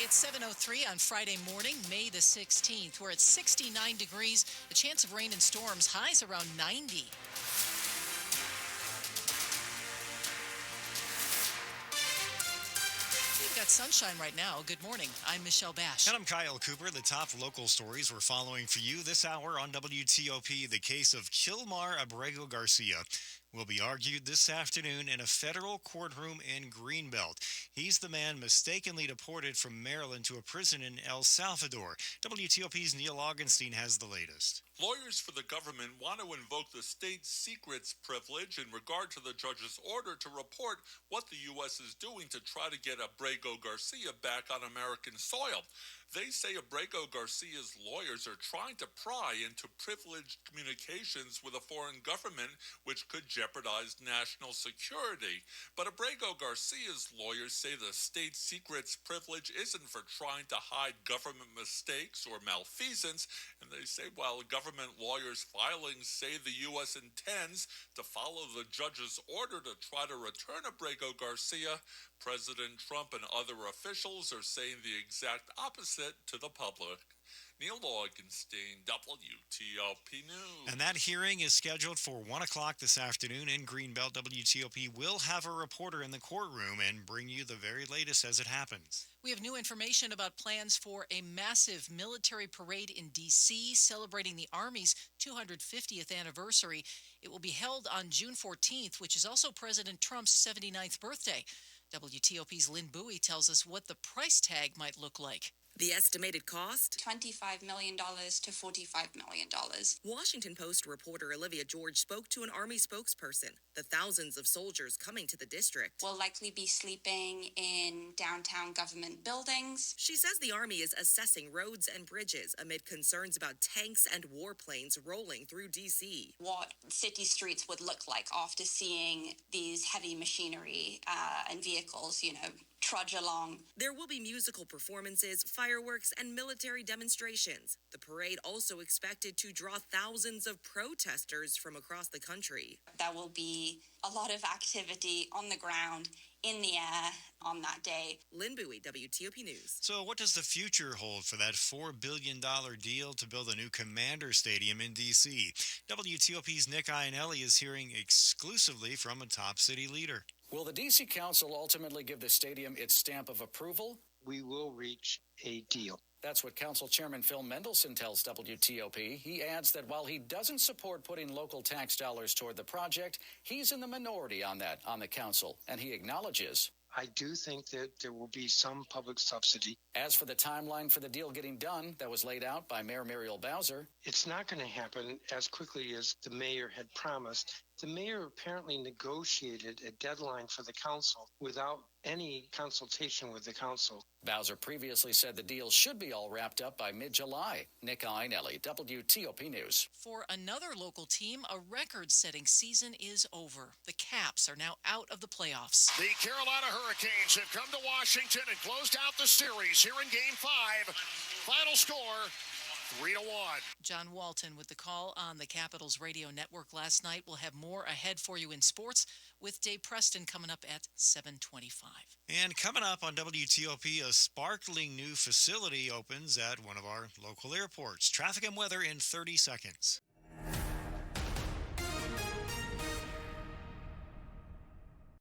It's 7:03 on Friday morning, May the 16th. We're at 69 degrees. The chance of rain and storms, highs around 90. We've got sunshine right now. Good morning. I'm Michelle Basch. And I'm Kyle Cooper. The top local stories we're following for you this hour on WTOP. The case of Kilmar Abrego Garcia will be argued this afternoon in a federal courtroom in Greenbelt. He's the man mistakenly deported from Maryland to a prison in El Salvador. WTOP's Neil Augenstein has the latest. Lawyers for the government want to invoke the state secrets privilege in regard to the judge's order to report what the U.S. is doing to try to get Abrego Garcia back on American soil. They say Abrego Garcia's lawyers are trying to pry into privileged communications with a foreign government, which could jeopardize national security. But Abrego Garcia's lawyers say the state secrets privilege isn't for trying to hide government mistakes or malfeasance, and they say while government lawyers' filings say the U.S. intends to follow the judge's order to try to return Abrego Garcia, President Trump and other officials are saying the exact opposite to the public. Neil Augenstein, WTOP News. And that hearing is scheduled for 1 o'clock this afternoon in Greenbelt. WTOP will have a reporter in the courtroom and bring you the very latest as it happens. We have new information about plans for a massive military parade in D.C. celebrating the Army's 250th anniversary. It will be held on June 14th, which is also President Trump's 79th birthday. WTOP's Lynn Bowie tells us what the price tag might look like. The estimated cost? $25 million to $45 million. Washington Post reporter Olivia George spoke to an Army spokesperson. The thousands of soldiers coming to the district will likely be sleeping in downtown government buildings. She says the Army is assessing roads and bridges amid concerns about tanks and warplanes rolling through D.C. What city streets would look like after seeing these heavy machinery and vehicles, trudge along. There will be musical performances, fireworks, and military demonstrations. The parade also expected to draw thousands of protesters from across the country. There will be a lot of activity on the ground, in the air on that day. Lynn Bowie, WTOP News. So what does the future hold for that $4 billion deal to build a new Commander Stadium in D.C.? WTOP's Nick Iannelli is hearing exclusively from a top city leader. Will the D.C. Council ultimately give the stadium its stamp of approval? We will reach a deal. That's what Council Chairman Phil Mendelson tells WTOP. He adds that while he doesn't support putting local tax dollars toward the project, he's in the minority on that on the council, and he acknowledges I do think that there will be some public subsidy. As for the timeline for the deal getting done that was laid out by Mayor Muriel Bowser, it's not going to happen as quickly as the mayor had promised. The mayor apparently negotiated a deadline for the council without any consultation with the council. Bowser previously said the deal should be all wrapped up by mid-July. Nick Iannelli, WTOP News. For another local team, a record-setting season is over. The Caps are now out of the playoffs. The Carolina Hurricanes have come to Washington and closed out the series here in Game 5. Final score, 3-1. John Walton with the call on the Capitals radio network last night. We'll have more ahead for you in sports with Dave Preston coming up at 7:25. And coming up on WTOP, a sparkling new facility opens at one of our local airports. Traffic and weather in 30 seconds.